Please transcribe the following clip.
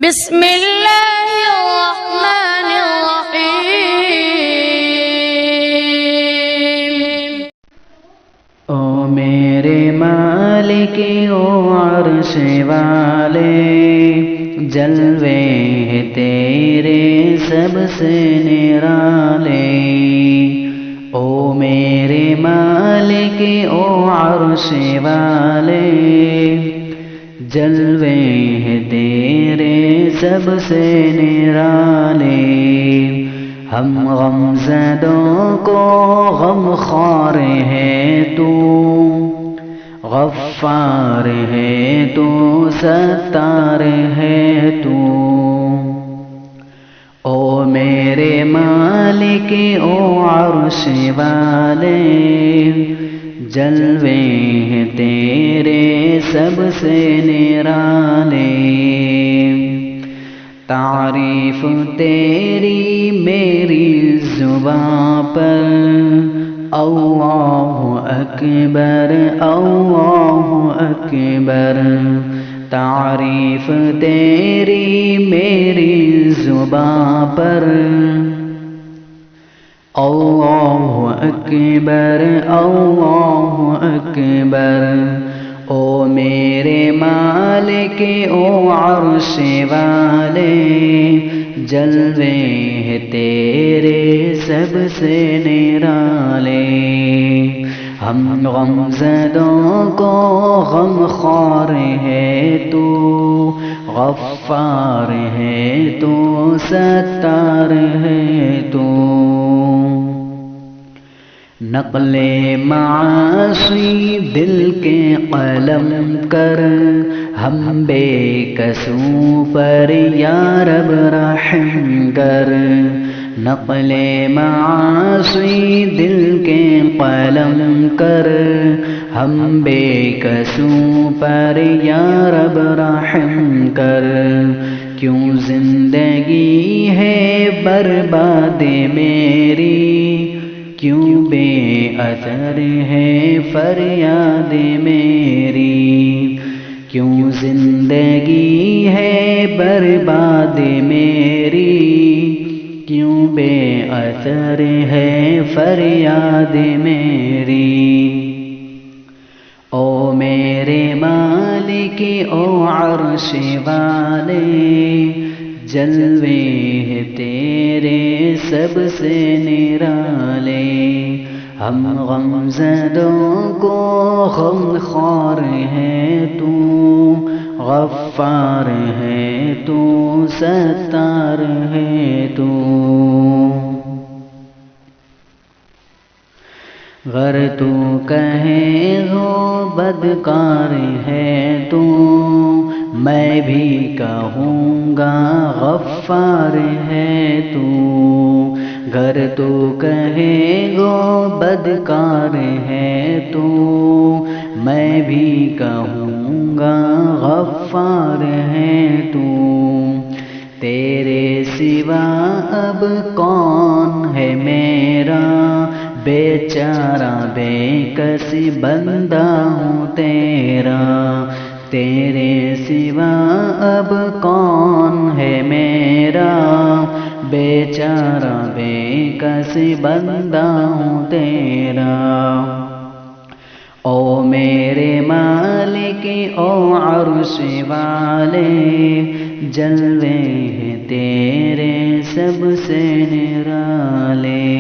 بسم اللہ الرحمن الرحیم۔ او میرے مالک او عرش والے، جلوے ہیں تیرے سب سے نرالے۔ او میرے مالک او عرش والے، جلوے ہیں تیرے سب سے نرالے۔ ہم غم زدوں کو غم خوار ہے تو، غفار ہے تو، ستار ہے تو۔ او میرے مالک او عرش والے، جلوے ہیں تیرے سب سے نرالے۔ تعریف تیری میری زباں پر، اللہ اکبر اللہ اکبر۔ تعریف تیری میری زباں پر، اللہ اکبر اللہ اکبر۔ او میرے مالک او عرش والے، جلوے ہیں تیرے سب سے نرالے۔ ہم غم زدوں کو غم خوار ہے تو، غفار ہے تو، ستار ہے تو۔ نقل معاصی دل کے قلم کر، ہم بے کسوں پر یا رب رحم کر۔ نقل معاصی دل کے قلم کر، ہم بے کسوں پر یا رب رحم کر۔ کیوں زندگی ہے برباد میری، کیوں بے اثر ہے فریاد میری۔ کیوں زندگی ہے برباد میری، کیوں بے اثر ہے فریاد میری۔ او میرے مالک او عرش والے، جلوے ہیں تیرے سب سے نرالے۔ ہم غم زدوں کو غم خوار ہے تو، غفار ہے تو، ستار ہے تو۔ گر تو کہے ہو بدکار ہے تو، میں بھی کہوں گا غفار ہے تو۔ گر تو کہے گو بدکار ہے تو، میں بھی کہوں گا غفار ہے تو۔ تیرے سوا اب کون ہے میرا، بیچارہ بے کس بندہ ہوں تیرا۔ تیرے سوا اب کون ہے میرا، بیچارہ بے کس بندہ ہوں تیرا۔ او میرے مالک او عرش والے، جلوے ہیں تیرے سب سے نرالے۔